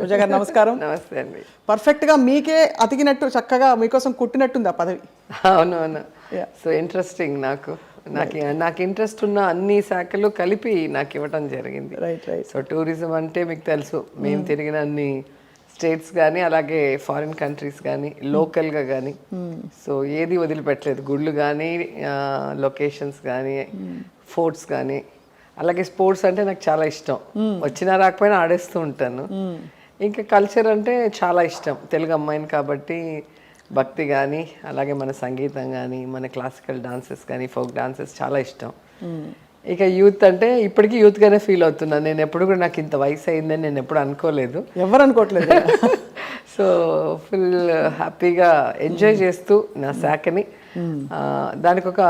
రోజా గారు నమస్కారం. నమస్తే అండి. పర్ఫెక్ట్గా మీకే అతికినట్టు చక్కగా మీకోసం కుట్టినట్టుంది ఆ పదవి. అవునవును. So interesting. నాకు ఇంట్రెస్ట్ ఉన్న అన్ని శాఖలు కలిపి నాకు ఇవ్వటం జరిగింది. Right right. సో టూరిజం అంటే మీకు తెలుసు, మేము తిరిగిన అన్ని స్టేట్స్ కానీ అలాగే ఫారిన్ కంట్రీస్ కానీ లోకల్గా కానీ సో ఏది వదిలిపెట్టలేదు. గుళ్ళు కానీ లొకేషన్స్ కానీ ఫోర్ట్స్ కానీ అలాగే స్పోర్ట్స్ అంటే నాకు చాలా ఇష్టం. వచ్చినా రాకపోయినా ఆడేస్తూ ఉంటాను. ఇంకా కల్చర్ అంటే చాలా ఇష్టం. తెలుగు అమ్మాయిని కాబట్టి భక్తి కానీ అలాగే మన సంగీతం కానీ మన క్లాసికల్ డాన్సెస్ కానీ ఫోక్ డాన్సెస్ చాలా ఇష్టం. ఇక యూత్ అంటే ఇప్పటికీ యూత్గానే ఫీల్ అవుతున్నాను. నేను ఎప్పుడు కూడా నాకు ఇంత వయసు అయిందని నేను ఎప్పుడు అనుకోలేదు. ఎవరు అనుకోవట్లేదు. సో ఫుల్ హ్యాపీగా ఎంజాయ్ చేస్తూ నా శాఖని దానికి ఒక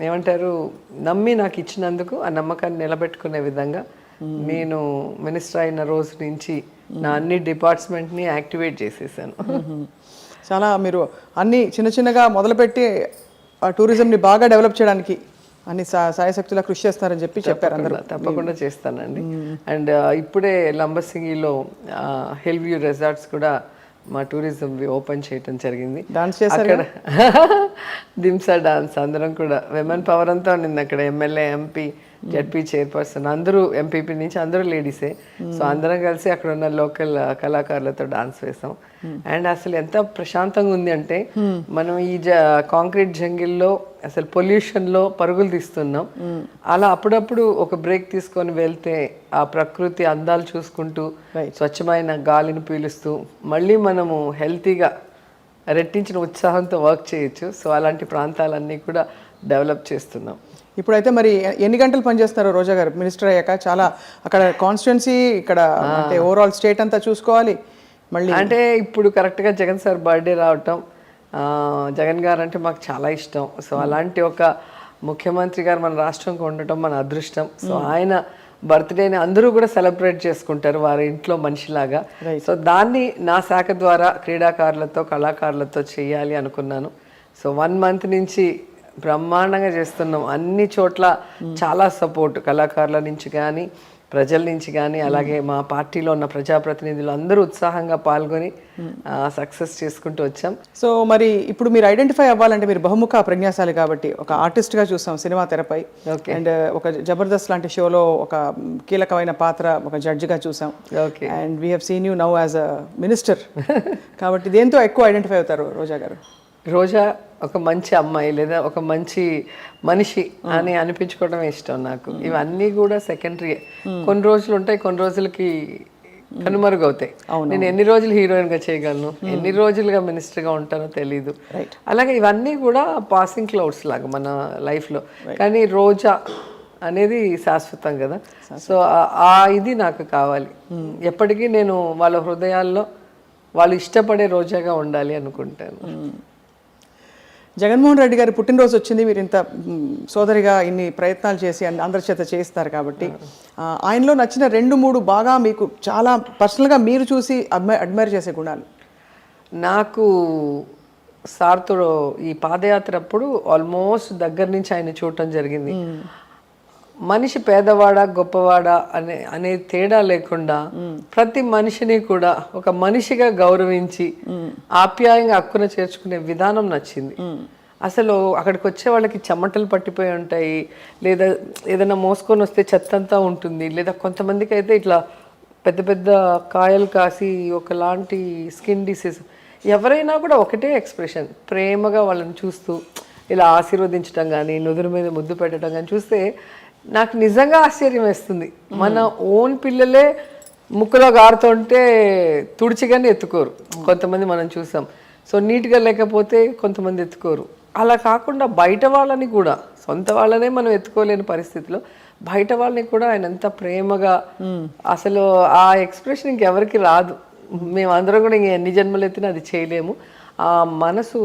ఏమంటారు నమ్మి నాకు ఇచ్చినందుకు ఆ నమ్మకాన్ని నిలబెట్టుకునే విధంగా నేను మినిస్టర్ అయిన రోజు నుంచి నా అన్ని డిపార్ట్మెంట్ని యాక్టివేట్ చేసేసాను. చాలా మీరు అన్ని చిన్న చిన్నగా మొదలుపెట్టి ఆ టూరిజంని బాగా డెవలప్ చేయడానికి అన్ని సాయశక్తులా కృషి చేస్తారని చెప్పారు అందరూ. తప్పకుండా చేస్తానండి. అండ్ ఇప్పుడే లంబసింగిలో హిల్ వ్యూ రిసార్ట్స్ కూడా మా టూరిజం ఓపెన్ చేయటం జరిగింది. అక్కడ దింసా డాన్స్ అందరం కూడా విమెన్ పవర్ అంతా ఉండింది అక్కడ. ఎమ్మెల్యే, ఎంపీ, జడ్పీ చైర్పర్సన్ అందరూ, ఎంపీపీ నుంచి అందరూ లేడీసే. సో అందరం కలిసి అక్కడ ఉన్న లోకల్ కళాకారులతో డాన్స్ వేసాం. అండ్ అసలు ఎంత ప్రశాంతంగా ఉంది అంటే మనం ఈ కాంక్రీట్ జంగిల్లో అసలు పొల్యూషన్లో పరుగులు తీస్తున్నాం. అలా అప్పుడప్పుడు ఒక బ్రేక్ తీసుకొని వెళ్తే ఆ ప్రకృతి అందాలు చూసుకుంటూ స్వచ్ఛమైన గాలిని పీలుస్తూ మళ్ళీ మనము హెల్తీగా రెట్టించిన ఉత్సాహంతో వర్క్ చేయొచ్చు. సో అలాంటి ప్రాంతాలన్నీ కూడా డెవలప్ చేస్తున్నాం. ఇప్పుడైతే మరి ఎన్ని గంటలు పనిచేస్తారు రోజా గారు మినిస్టర్ అయ్యాక? చాలా అక్కడ కాన్స్టిట్యున్సీ, ఇక్కడ అంటే ఓవరాల్ స్టేట్ అంతా చూసుకోవాలి. మళ్ళీ అంటే ఇప్పుడు కరెక్ట్గా జగన్ సార్ బర్త్డే రావటం, జగన్ గారు అంటే మాకు చాలా ఇష్టం. సో అలాంటి ఒక ముఖ్యమంత్రి గారు మన రాష్ట్రంకి ఉండటం మన అదృష్టం. సో ఆయన బర్త్డేని అందరూ కూడా సెలబ్రేట్ చేసుకుంటారు వారి ఇంట్లో మనిషిలాగా. సో దాన్ని నా శాఖ ద్వారా క్రీడాకారులతో కళాకారులతో చేయాలి అనుకున్నాను. సో 1 month నుంచి బ్రహ్మాండంగా చేస్తున్నాం. అన్ని చోట్ల చాలా సపోర్ట్ కళాకారుల నుంచి కానీ ప్రజల నుంచి కానీ అలాగే మా పార్టీలో ఉన్న ప్రజాప్రతినిధులు అందరూ ఉత్సాహంగా పాల్గొని సక్సెస్ చేసుకుంటూ వచ్చాం. సో మరి ఇప్పుడు మీరు ఐడెంటిఫై అవ్వాలంటే మీరు బహుముఖ ప్రజ్ఞాశాలి కాబట్టి ఒక ఆర్టిస్ట్గా చూసాం సినిమా తెరపై. అండ్ ఒక జబర్దస్త్ లాంటి షోలో ఒక కీలకమైన పాత్ర ఒక జడ్జిగా చూసాం. And we have seen you now as a minister. కాబట్టి దేంతో ఎక్కువ ఐడెంటిఫై అవుతారు రోజా గారు? రోజా ఒక మంచి అమ్మాయి లేదా ఒక మంచి మనిషి అని అనిపించుకోవడం ఇష్టం నాకు. ఇవన్నీ కూడా సెకండరీ. కొన్ని రోజులు ఉంటాయి, కొన్ని రోజులకి కనుమరుగవుతాయి. నేను ఎన్ని రోజులు హీరోయిన్గా చేయగలను, ఎన్ని రోజులుగా మినిస్టర్గా ఉంటానో తెలీదు. అలాగే ఇవన్నీ కూడా పాసింగ్ క్లౌడ్స్ లాగా మన లైఫ్లో. కానీ రోజా అనేది శాశ్వతం కదా. సో ఆ ఇది నాకు కావాలి. ఎప్పటికీ నేను వాళ్ళ హృదయాల్లో వాళ్ళు ఇష్టపడే రోజాగా ఉండాలి అనుకుంటాను. జగన్మోహన్ రెడ్డి గారి పుట్టినరోజు వచ్చింది. మీరు ఇంత సోదరిగా ఇన్ని ప్రయత్నాలు చేసి అందరి చేత చేయిస్తారు కాబట్టి ఆయనలో నచ్చిన 2-3 బాగా మీకు చాలా పర్సనల్గా మీరు చూసి అడ్మైర్ చేసే గుణాలు? నాకు సార్తో ఈ పాదయాత్ర అప్పుడు ఆల్మోస్ట్ దగ్గర నుంచి ఆయన చూడటం జరిగింది. మనిషి పేదవాడా గొప్పవాడా అనే తేడా లేకుండా ప్రతి మనిషిని కూడా ఒక మనిషిగా గౌరవించి ఆప్యాయంగా హక్కున చేర్చుకునే విధానం నచ్చింది. అసలు అక్కడికి వచ్చే వాళ్ళకి చెమటలు పట్టిపోయి ఉంటాయి, లేదా ఏదైనా మోసుకొని వస్తే చెత్తంతా ఉంటుంది, లేదా కొంతమందికి అయితే ఇట్లా పెద్ద పెద్ద కాయలు కాసి ఒకలాంటి స్కిన్ డిసీజ్. ఎవరైనా కూడా ఒకటే ఎక్స్ప్రెషన్, ప్రేమగా వాళ్ళని చూస్తూ ఇలా ఆశీర్వదించడం కానీ నుదురు మీద ముద్దు పెట్టడం కానీ చూస్తే నాకు నిజంగా ఆశ్చర్యం వేస్తుంది. మన ఓన్ పిల్లలే ముక్కులో గారుతుంటే తుడిచిగానే ఎత్తుకోరు. కొంతమంది మనం చూసాం. సో నీట్గా లేకపోతే కొంతమంది ఎత్తుకోరు. అలా కాకుండా బయట వాళ్ళని కూడా, సొంత వాళ్ళనే మనం ఎత్తుకోలేని పరిస్థితిలో బయట వాళ్ళని కూడా ఆయన ఎంత ప్రేమగా, అసలు ఆ ఎక్స్ప్రెషన్ ఇంకెవరికి రాదు. మేమందరం కూడా ఇంక ఎన్ని జన్మలు ఎత్తినా అది చేయలేము. ఆ మనసు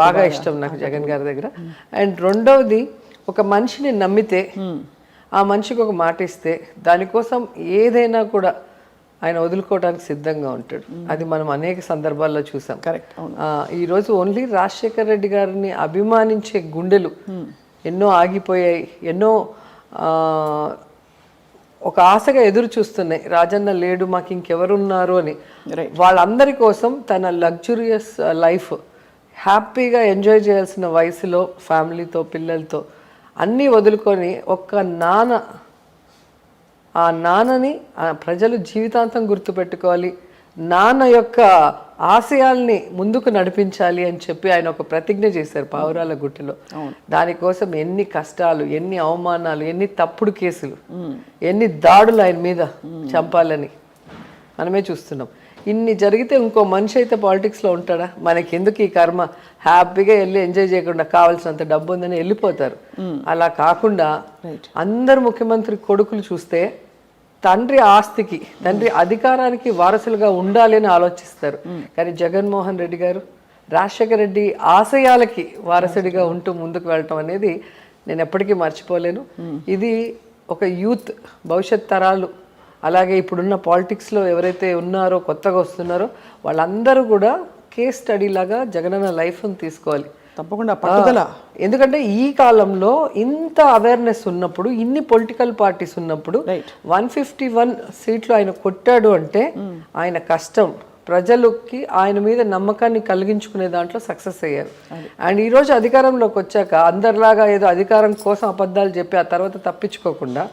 బాగా ఇష్టం నాకు జగన్ గారి దగ్గర. అండ్ రెండవది, ఒక మనిషిని నమ్మితే ఆ మనిషికి ఒక మాట ఇస్తే దానికోసం ఏదైనా కూడా ఆయన వదులుకోవడానికి సిద్ధంగా ఉంటాడు. అది మనం అనేక సందర్భాల్లో చూసాం. కరెక్ట్. ఈరోజు ఓన్లీ రాజశేఖర్ రెడ్డి గారిని అభిమానించే గుండెలు ఎన్నో ఆగిపోయాయి. ఎన్నో ఒక ఆశగా ఎదురు చూస్తున్నాయి, రాజన్న లేడు మాకు ఇంకెవరున్నారు అని. Right. వాళ్ళందరి కోసం తన లగ్జూరియస్ లైఫ్ హ్యాపీగా ఎంజాయ్ చేయాల్సిన వయసులో ఫ్యామిలీతో పిల్లలతో అన్నీ వదులుకొని ఆ నాన్నని ప్రజలు జీవితాంతం గుర్తుపెట్టుకోవాలి, నాన్న యొక్క ఆశయాల్ని ముందుకు నడిపించాలి అని చెప్పి ఆయన ఒక ప్రతిజ్ఞ చేశారు పావురాల గుట్టలో. దానికోసం ఎన్ని కష్టాలు, ఎన్ని అవమానాలు, ఎన్ని తప్పుడు కేసులు, ఎన్ని దాడులు ఆయన మీద చంపాలని మనమే చూస్తున్నాం. ఇన్ని జరిగితే ఇంకో మనిషి అయితే పాలిటిక్స్లో ఉంటాడా? మనకి ఎందుకు ఈ కర్మ, హ్యాపీగా వెళ్ళి ఎంజాయ్ చేయకుండా కావాల్సినంత డబ్బు ఉందని వెళ్ళిపోతారు. అలా కాకుండా అందరు ముఖ్యమంత్రి కొడుకులు చూస్తే తండ్రి ఆస్తికి, తండ్రి అధికారానికి వారసులుగా ఉండాలి అని ఆలోచిస్తారు. కానీ జగన్మోహన్ రెడ్డి గారు రాజశేఖర రెడ్డి ఆశయాలకి వారసుడిగా ఉంటూ ముందుకు వెళ్ళటం అనేది నేను ఎప్పటికీ మర్చిపోలేను. ఇది ఒక యూత్ భవిష్యత్ తరాలు, అలాగే ఇప్పుడున్న పాలిటిక్స్లో ఎవరైతే ఉన్నారో కొత్తగా వస్తున్నారో వాళ్ళందరూ కూడా కేస్ స్టడీ లాగా జగనన్న లైఫ్ని తీసుకోవాలి. తప్పకుండా పట్టుదల. ఎందుకంటే ఈ కాలంలో ఇంత అవేర్నెస్ ఉన్నప్పుడు, ఇన్ని పొలిటికల్ పార్టీస్ ఉన్నప్పుడు 151 సీట్లు ఆయన కొట్టాడు అంటే ఆయన కష్టం, ప్రజలకి ఆయన మీద నమ్మకాన్ని కలిగించుకునే దాంట్లో సక్సెస్ అయ్యారు. అండ్ ఈరోజు అధికారంలోకి వచ్చాక అందరిలాగా ఏదో అధికారం కోసం అబద్ధాలు చెప్పి ఆ తర్వాత తప్పించుకోకుండా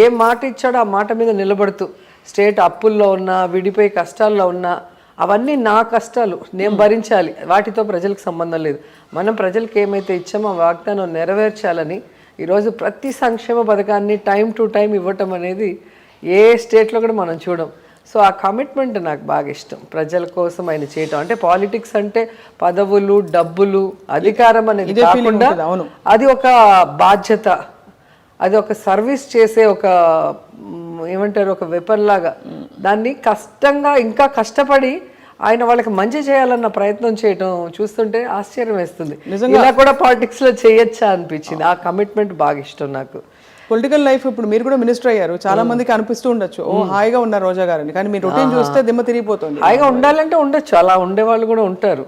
ఏ మాట ఇచ్చాడో ఆ మాట మీద నిలబడుతూ, స్టేట్ అప్పుల్లో ఉన్నా, విడిపోయి కష్టాల్లో ఉన్నా, అవన్నీ నా కష్టాలు నేను భరించాలి, వాటితో ప్రజలకు సంబంధం లేదు, మనం ప్రజలకు ఏమైతే ఇచ్చామో ఆ వాగ్దానం నెరవేర్చాలని ఈరోజు ప్రతి సంక్షేమ పథకాన్ని టైం టు టైం ఇవ్వటం అనేది ఏ స్టేట్లో కూడా మనం చూడం. సో ఆ కమిట్మెంట్ నాకు బాగా ఇష్టం, ప్రజల కోసం ఆయన చేయటం. అంటే పాలిటిక్స్ అంటే పదవులు, డబ్బులు, అధికారం అనేది కాకుండా అది ఒక బాధ్యత, అది ఒక సర్వీస్ చేసే ఒక ఏమంటారు ఒక వెపన్ లాగా, దాన్ని కష్టంగా ఇంకా కష్టపడి ఆయన వాళ్ళకి మంచి చేయాలన్న ప్రయత్నం చేయటం చూస్తుంటే ఆశ్చర్యం వేస్తుంది. ఇలా కూడా పాలిటిక్స్ లో చేయొచ్చా అనిపించింది. ఆ కమిట్మెంట్ బాగా ఇష్టం నాకు. పొలిటికల్ లైఫ్ ఇప్పుడు మీరు కూడా మినిస్టర్ అయ్యారు, చాలా మందికి అనిపిస్తూ ఉండొచ్చు ఓ హాయిగా ఉన్నారు రోజా గారిని, కానీ మీ రొటీన్ చూస్తే దిమ్మ తిరిగిపోతుంది. హాయిగా ఉండాలంటే ఉండొచ్చు, అలా ఉండే వాళ్ళు కూడా ఉంటారు,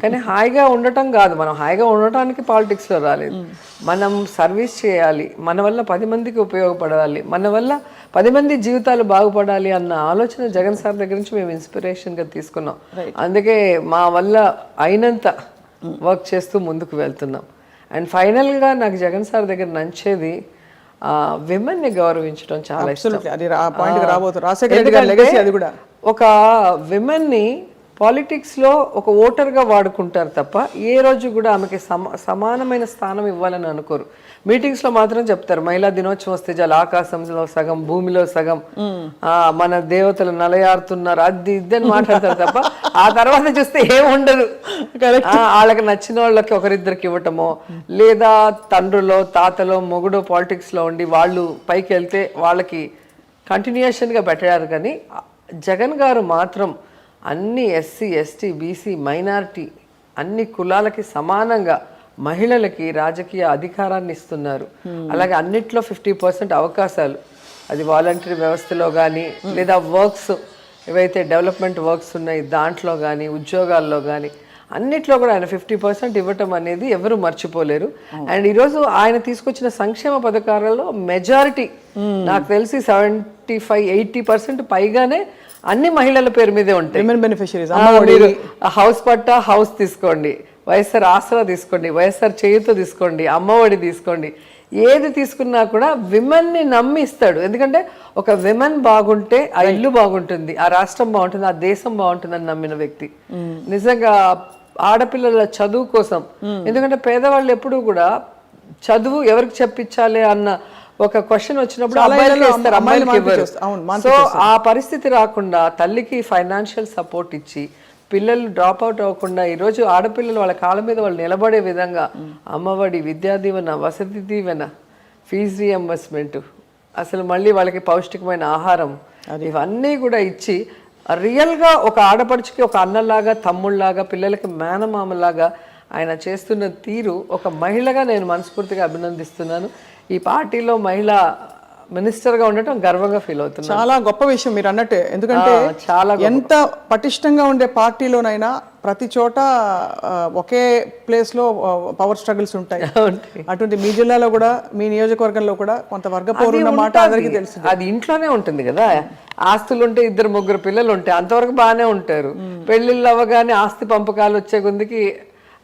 కానీ హాయిగా ఉండటం కాదు. మనం హాయిగా ఉండటానికి పాలిటిక్స్ లో రాలేదు, మనం సర్వీస్ చేయాలి, మన వల్ల 10 మందికి ఉపయోగపడాలి, మన వల్ల 10 మంది జీవితాలు బాగుపడాలి అన్న ఆలోచన జగన్ సార్ దగ్గర నుంచి మేము ఇన్స్పిరేషన్గా తీసుకున్నాం. అందుకే మా వల్ల అయినంత వర్క్ చేస్తూ ముందుకు వెళ్తున్నాం. అండ్ ఫైనల్గా నాకు జగన్ సార్ దగ్గర నచ్చేది విమెన్ని గౌరవించడం చాలా ఇష్టం. ఒక విమెన్ని పాలిటిక్స్లో ఒక ఓటర్గా వాడుకుంటారు తప్ప ఏ రోజు కూడా ఆమెకి సమానమైన స్థానం ఇవ్వాలని అనుకోరు. మీటింగ్స్లో మాత్రం చెప్తారు మహిళా దినోత్సవం వస్తే చాలా ఆకాశంలో సగం, భూమిలో సగం, మన దేవతలు నలయారుతున్నారు, అది ఇద్దని మాట్లాడతారు తప్ప ఆ తర్వాత చూస్తే ఏముండదు. వాళ్ళకి నచ్చిన వాళ్ళకి ఒకరిద్దరికి ఇవ్వటమో, లేదా తండ్రులో తాతలో మొగుడో పాలిటిక్స్లో ఉండి వాళ్ళు పైకి వెళ్తే వాళ్ళకి కంటిన్యూషన్గా పెట్టారు. కానీ జగన్ గారు మాత్రం అన్ని ఎస్సీ, ఎస్టీ, బీసీ, మైనారిటీ అన్ని కులాలకి సమానంగా మహిళలకి రాజకీయ అధికారాన్ని ఇస్తున్నారు. అలాగే అన్నిట్లో 50% అవకాశాలు, అది వాలంటరీ వ్యవస్థలో కానీ, లేదా వర్క్స్ ఏవైతే డెవలప్మెంట్ వర్క్స్ ఉన్నాయి దాంట్లో కానీ, ఉద్యోగాల్లో కానీ అన్నిట్లో కూడా ఆయన 50% ఇవ్వటం అనేది ఎవరు మర్చిపోలేరు. అండ్ ఈరోజు ఆయన తీసుకొచ్చిన సంక్షేమ పథకాలలో మెజారిటీ నాకు తెలిసి 75-80% పైగానే అన్ని మహిళల పేరు మీదే ఉంటాయి. హౌస్ పట్టా హౌస్ తీసుకోండి, వైఎస్ఆర్ ఆసరా తీసుకోండి, వైఎస్ఆర్ చేయూత తీసుకోండి, అమ్మఒడి తీసుకోండి, ఏది తీసుకున్నా కూడా విమెన్ని నమ్మి ఇస్తాడు. ఎందుకంటే ఒక విమెన్ బాగుంటే ఆ ఇల్లు బాగుంటుంది, ఆ రాష్ట్రం బాగుంటుంది, ఆ దేశం బాగుంటుందని నమ్మిన వ్యక్తి. నిజంగా ఆడపిల్లల చదువు కోసం, ఎందుకంటే పేదవాళ్ళు ఎప్పుడూ కూడా చదువు ఎవరికి చెప్పించాలి అన్న ఒక క్వశ్చన్ వచ్చినప్పుడు అబ్బాయిలకి ఇస్తారు, అమ్మాయిలకి ఇవ్వరు. సో ఆ పరిస్థితి రాకుండా తల్లికి ఫైనాన్షియల్ సపోర్ట్ ఇచ్చి పిల్లలు డ్రాప్ అవుట్ అవ్వకుండా ఈరోజు ఆడపిల్లలు వాళ్ళ కాళ్ళ మీద వాళ్ళు నిలబడే విధంగా అమ్మఒడి, విద్యా దీవెన, వసతి దీవెన, ఫీజు రీఎంబర్స్మెంట్, అసలు మళ్ళీ వాళ్ళకి పౌష్టికమైన ఆహారం, ఇవన్నీ కూడా ఇచ్చి రియల్గా ఒక ఆడపడుచుకి ఒక అన్నలాగా, తమ్ముళ్ళలాగా, పిల్లలకి మేనమామలాగా ఆయన చేస్తున్న తీరు ఒక మహిళగా నేను మనస్ఫూర్తిగా అభినందిస్తున్నాను. ఈ పార్టీలో మహిళా మినిస్టర్గా ఉండటం గర్వంగా ఫీల్ అవుతున్నాను. చాలా గొప్ప విషయం మీరు అన్నట్టే. ఎందుకంటే చాలా ఎంత పటిష్టంగా ఉండే పార్టీలోనైనా ప్రతి చోట ఒకే ప్లేస్ లో పవర్ స్ట్రగుల్స్ ఉంటాయి. అటువంటి మీ జిల్లాలో కూడా మీ నియోజకవర్గంలో కూడా కొంత వర్గ పోరు ఉన్న మాట అందరికీ తెలుసు. అది ఇంట్లోనే ఉంటుంది కదా. ఆస్తులు ఉంటే 2-3 పిల్లలు ఉంటాయి, అంతవరకు బాగానే ఉంటారు. పెళ్ళిళ్ళు అవ్వగానే ఆస్తి పంపకాలు వచ్చే కొందికి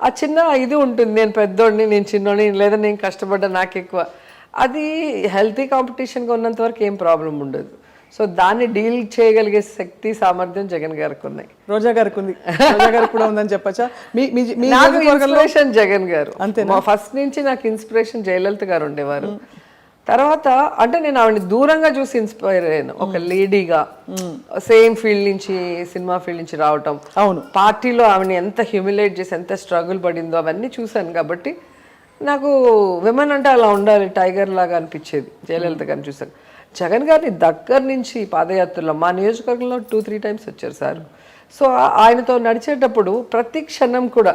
ఆ చిన్న ఇది ఉంటుంది, నేను పెద్దోడిని, నేను చిన్నోడిని, లేదా నేను కష్టపడ్డా నాకు ఎక్కువ. అది హెల్తీ కాంపిటీషన్గా ఉన్నంత వరకు ఏం ప్రాబ్లం ఉండదు. సో దాన్ని డీల్ చేయగలిగే శక్తి సామర్థ్యం జగన్ గారికి ఉన్నాయి. రోజా గారికి ఉంది, రోజా గారికి కూడా ఉందని చెప్పచ్చా? నాకు ఇన్స్పిరేషన్ జగన్ గారు. అంతే, ఫస్ట్ నుంచి నాకు ఇన్స్పిరేషన్ జయలలిత గారు ఉండేవారు. తర్వాత అంటే నేను ఆవిడని దూరంగా చూసి ఇన్స్పైర్ అయ్యాను. ఒక లేడీగా సేమ్ ఫీల్డ్ నుంచి, సినిమా ఫీల్డ్ నుంచి రావటం, అవును, పార్టీలో ఆవిడని ఎంత హ్యూమిలేట్ చేసి ఎంత స్ట్రగుల్ పడిందో అవన్నీ చూశాను. కాబట్టి నాకు విమెన్ అంటే అలా ఉండాలి, టైగర్ లాగా అనిపించేది జయలలిత గారిని చూశాను. జగన్ గారిని దగ్గర నుంచి పాదయాత్రలో మా నియోజకవర్గంలో 2-3 టైమ్స్ వచ్చారు సార్. సో ఆయనతో నడిచేటప్పుడు ప్రతి క్షణం కూడా,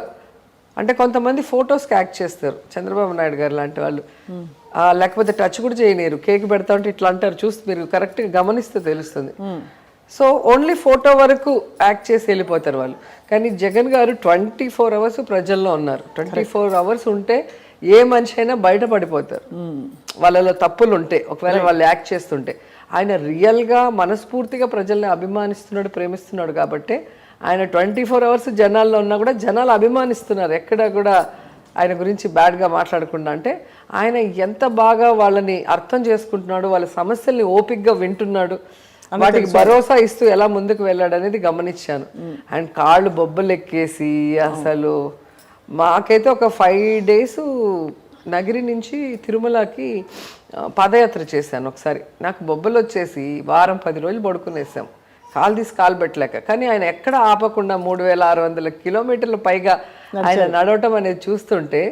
అంటే కొంతమంది ఫొటోస్కి యాక్ట్ చేస్తారు, చంద్రబాబు నాయుడు గారు లాంటి వాళ్ళు, లేకపోతే టచ్ కూడా చేయలేరు, కేక్ పెడతా ఉంటే ఇట్లా అంటారు, చూస్తే మీరు కరెక్ట్గా గమనిస్తే తెలుస్తుంది. సో ఓన్లీ ఫోటో వరకు యాక్ట్ చేసి వెళ్ళిపోతారు వాళ్ళు. కానీ జగన్ గారు 24 అవర్స్ ప్రజల్లో ఉన్నారు. 24 అవర్స్ ఉంటే ఏ మనిషి అయినా బయటపడిపోతారు వాళ్ళలో తప్పులు ఉంటే, ఒకవేళ వాళ్ళు యాక్ట్ చేస్తుంటే. ఆయన రియల్గా మనస్ఫూర్తిగా ప్రజల్ని అభిమానిస్తున్నాడు, ప్రేమిస్తున్నాడు. కాబట్టి ఆయన 24 అవర్స్ జనాల్లో ఉన్నా కూడా జనాలు అభిమానిస్తున్నారు, ఎక్కడ కూడా ఆయన గురించి బ్యాడ్గా మాట్లాడకుండా. అంటే ఆయన ఎంత బాగా వాళ్ళని అర్థం చేసుకుంటున్నాడు, వాళ్ళ సమస్యల్ని ఓపిక్గా వింటున్నాడు, వాటికి భరోసా ఇస్తూ ఎలా ముందుకు వెళ్ళాడు అనేది గమనించాను. అండ్ కాళ్ళు బొబ్బలు ఎక్కేసి అసలు మాకైతే ఒక 5 days నగిరి నుంచి తిరుమలకి పాదయాత్ర చేశాను ఒకసారి. నాకు బొబ్బలు వచ్చేసి వారం 10 రోజులు పడుకునేసాం, కాలు తీసి కాలు పెట్టలేక. కానీ ఆయన ఎక్కడ ఆపకుండా 3600 కిలోమీటర్లు పైగా ఆయన నడవటం అనేది చూస్తుంటే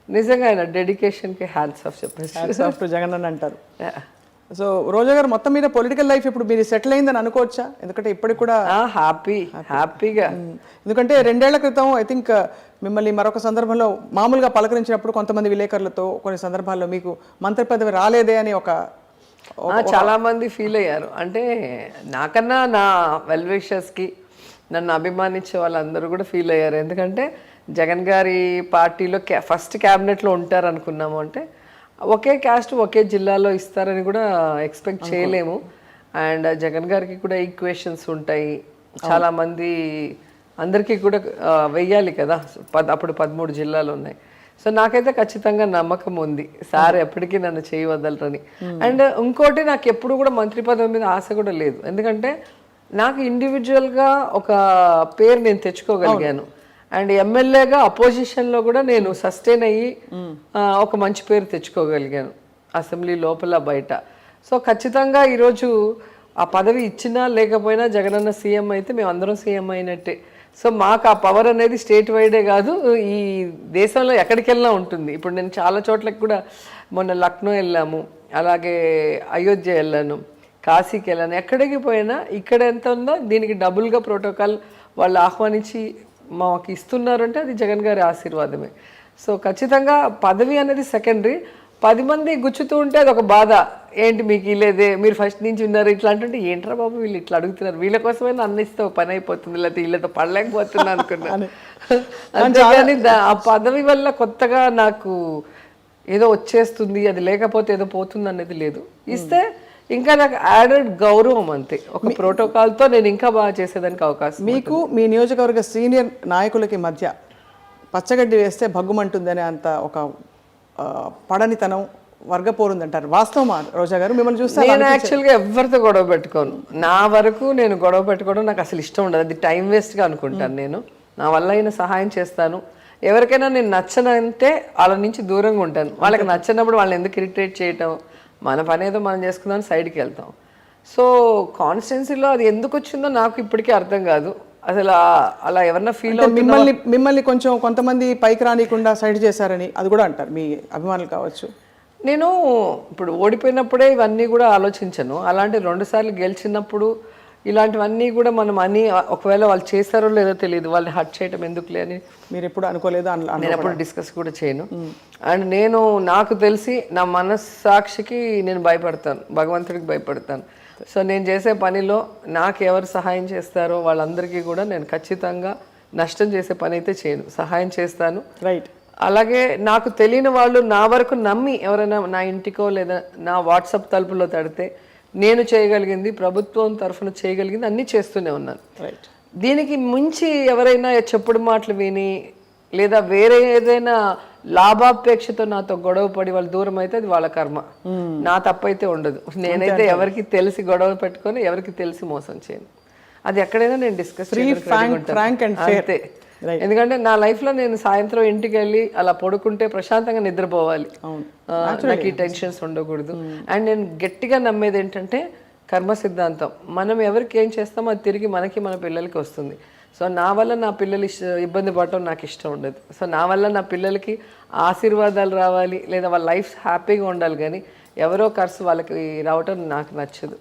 నిజంగా ఆయన డెడికేషన్కి హ్యాండ్స్ ఆఫ్ చెప్పేసి జగన్ అని అంటారు. సో రోజా గారు మొత్తం మీద పొలిటికల్ లైఫ్ ఇప్పుడు మీరు సెటిల్ అయిందని అనుకోవచ్చా? ఎందుకంటే ఇప్పటికి కూడా హ్యాపీగా, ఎందుకంటే 2 ఏళ్ల క్రితం ఐ థింక్ మిమ్మల్ని మరొక సందర్భంలో మామూలుగా పలకరించినప్పుడు కొంతమంది విలేకరులతో కొన్ని సందర్భాల్లో మీకు మంత్రి పదవి రాలేదే అని చాలా మంది ఫీల్ అయ్యారు. అంటే నాకన్నా నా వెల్ విషర్స్కి నన్ను అభిమానించే వాళ్ళందరూ కూడా ఫీల్ అయ్యారు. ఎందుకంటే జగన్ గారి పార్టీలో ఫస్ట్ క్యాబినెట్లో ఉంటారు అనుకున్నాము. అంటే ఒకే క్యాస్ట్ ఒకే జిల్లాలో ఇస్తారని కూడా ఎక్స్పెక్ట్ చేయలేము. అండ్ జగన్ గారికి కూడా ఈక్వేషన్స్ ఉంటాయి, చాలామంది అందరికీ కూడా వెయ్యాలి కదా, అప్పుడు 13 జిల్లాలు ఉన్నాయి. సో నాకైతే ఖచ్చితంగా నమ్మకం ఉంది సార్ ఎప్పటికీ నన్ను చేయవదలరని. అండ్ ఇంకోటి, నాకు ఎప్పుడు కూడా మంత్రి పదవి మీద ఆశ కూడా లేదు. ఎందుకంటే నాకు ఇండివిజువల్గా ఒక పేరు నేను తెచ్చుకోగలిగాను. అండ్ ఎమ్మెల్యేగా అపోజిషన్లో కూడా నేను సస్టైన్ అయ్యి ఒక మంచి పేరు తెచ్చుకోగలిగాను, అసెంబ్లీ లోపల బయట. సో ఖచ్చితంగా ఈరోజు ఆ పదవి ఇచ్చినా లేకపోయినా జగనన్న సీఎం అయితే మేము అందరం సీఎం అయినట్టే. సో మాకు ఆ పవర్ అనేది స్టేట్ వైడే కాదు, ఈ దేశంలో ఎక్కడికి వెళ్ళినా ఉంటుంది. ఇప్పుడు నేను చాలా చోట్లకి కూడా, మొన్న లక్నో వెళ్ళాము, అలాగే అయోధ్య వెళ్ళాను, కాశీకి వెళ్ళాను. ఎక్కడికి పోయినా ఇక్కడ ఎంత ఉందో దీనికి డబుల్గా ప్రోటోకాల్ వాళ్ళు ఆహ్వానించి మాకు ఇస్తున్నారంటే అది జగన్ గారి ఆశీర్వాదమే. సో ఖచ్చితంగా పదవి అనేది సెకండరీ. 10 మంది గుచ్చుతూ ఉంటే అది ఒక బాధ, ఏంటి మీకు ఇలేదే, మీరు ఫస్ట్ నుంచి ఉన్నారు ఇట్లా అంటుంటే, ఏంట్రా బాబు వీళ్ళు ఇట్లా అడుగుతున్నారు, వీళ్ళ కోసమైనా అన్నిస్తే పని అయిపోతుంది, లేకపోతే వీళ్ళతో పడలేకపోతున్నా అనుకున్నాను. అంతేగాని ఆ పదవి వల్ల కొత్తగా నాకు ఏదో వచ్చేస్తుంది, అది లేకపోతే ఏదో పోతుంది అనేది లేదు. ఇస్తే ఇంకా నాకు యాడెడ్ గౌరవం, అంతే. ఒక ప్రోటోకాల్తో నేను ఇంకా బాగా చేసేదానికి అవకాశం. మీకు మీ నియోజకవర్గ సీనియర్ నాయకులకి మధ్య పచ్చగడ్డి వేస్తే భగ్గుమంటుందనే అంత ఒక పడనితనం, వర్గపోరుంది అంటారు, వాస్తవమా రోజా గారు? మిమ్మల్ని చూస్తే నేను యాక్చువల్గా ఎవరితో గొడవ పెట్టుకోను. నా వరకు నేను గొడవ పెట్టుకోవడం నాకు అసలు ఇష్టం ఉండదు, అది టైం వేస్ట్గా అనుకుంటాను. నేను నా వల్ల అయిన సహాయం చేస్తాను. ఎవరికైనా నేను నచ్చనంటే వాళ్ళ నుంచి దూరంగా ఉంటాను. వాళ్ళకి నచ్చినప్పుడు వాళ్ళని ఎందుకు ఇరిటేట్ చేయటం, మన పని ఏదో మనం చేసుకుందాం, సైడ్కి వెళ్తాం. సో కాన్స్టిట్యున్సీలో అది ఎందుకు వచ్చిందో నాకు ఇప్పటికీ అర్థం కాదు అసలు. అలా ఎవరన్నా ఫీల్ మిమ్మల్ని కొంచెం కొంతమంది పైకి రానికుండా సైడ్ చేశారని అది కూడా అంటారు మీ అభిమానులు కావచ్చు. నేను ఇప్పుడు ఓడిపోయినప్పుడే ఇవన్నీ కూడా ఆలోచించను. అలాంటి 2 సార్లు గెలిచినప్పుడు ఇలాంటివన్నీ కూడా మనం అని ఒకవేళ వాళ్ళు చేస్తారో లేదో తెలియదు, వాళ్ళని హర్ట్ చేయడం ఎందుకులే అని మీరు ఎప్పుడు అనుకోలేదు నేను ఎప్పుడు డిస్కస్ కూడా చేయను. అండ్ నేను నాకు తెలిసి నా మనస్సాక్షికి నేను భయపడతాను, భగవంతుడికి భయపడతాను. సో నేను చేసే పనిలో నాకు ఎవరు సహాయం చేస్తారో వాళ్ళందరికీ కూడా నేను ఖచ్చితంగా నష్టం చేసే పని అయితే చేయను, సహాయం చేస్తాను. రైట్. అలాగే నాకు తెలియని వాళ్ళు నా వరకు నమ్మి ఎవరైనా నా ఇంటికో లేదా నా వాట్సాప్ తలుపులో తడితే నేను చేయగలిగింది, ప్రభుత్వం తరఫున చేయగలిగింది అన్నీ చేస్తూనే ఉన్నాను. రైట్. దీనికి మించి ఎవరైనా చెప్పుడు మాటలు విని లేదా వేరే ఏదైనా లాభాపేక్షతో నాతో గొడవ పడి వాళ్ళు దూరం అయితే అది వాళ్ళ కర్మ, నా తప్పైతే ఉండదు. నేనైతే ఎవరికి తెలిసి గొడవ పెట్టుకొని ఎవరికి తెలిసి మోసం చేయను. అది ఎక్కడైనా నేను డిస్కస్ అంతే. ఎందుకంటే నా లైఫ్ లో నేను సాయంత్రం ఇంటికి వెళ్ళి అలా పడుకుంటే ప్రశాంతంగా నిద్రపోవాలి, నాకు ఈ టెన్షన్స్ ఉండకూడదు. అండ్ నేను గట్టిగా నమ్మేది ఏంటంటే కర్మ సిద్ధాంతం, మనం ఎవరికి ఏం చేస్తామో అది తిరిగి మనకి మన పిల్లలకి వస్తుంది. సో నా వల్ల నా పిల్లలు ఇబ్బంది పడటం నాకు ఇష్టం ఉండదు. సో నా వల్ల నా పిల్లలకి ఆశీర్వాదాలు రావాలి లేదా వాళ్ళ లైఫ్ హ్యాపీగా ఉండాలి, కానీ ఎవరో ఖర్చు వాళ్ళకి రావటం నాకు నచ్చదు.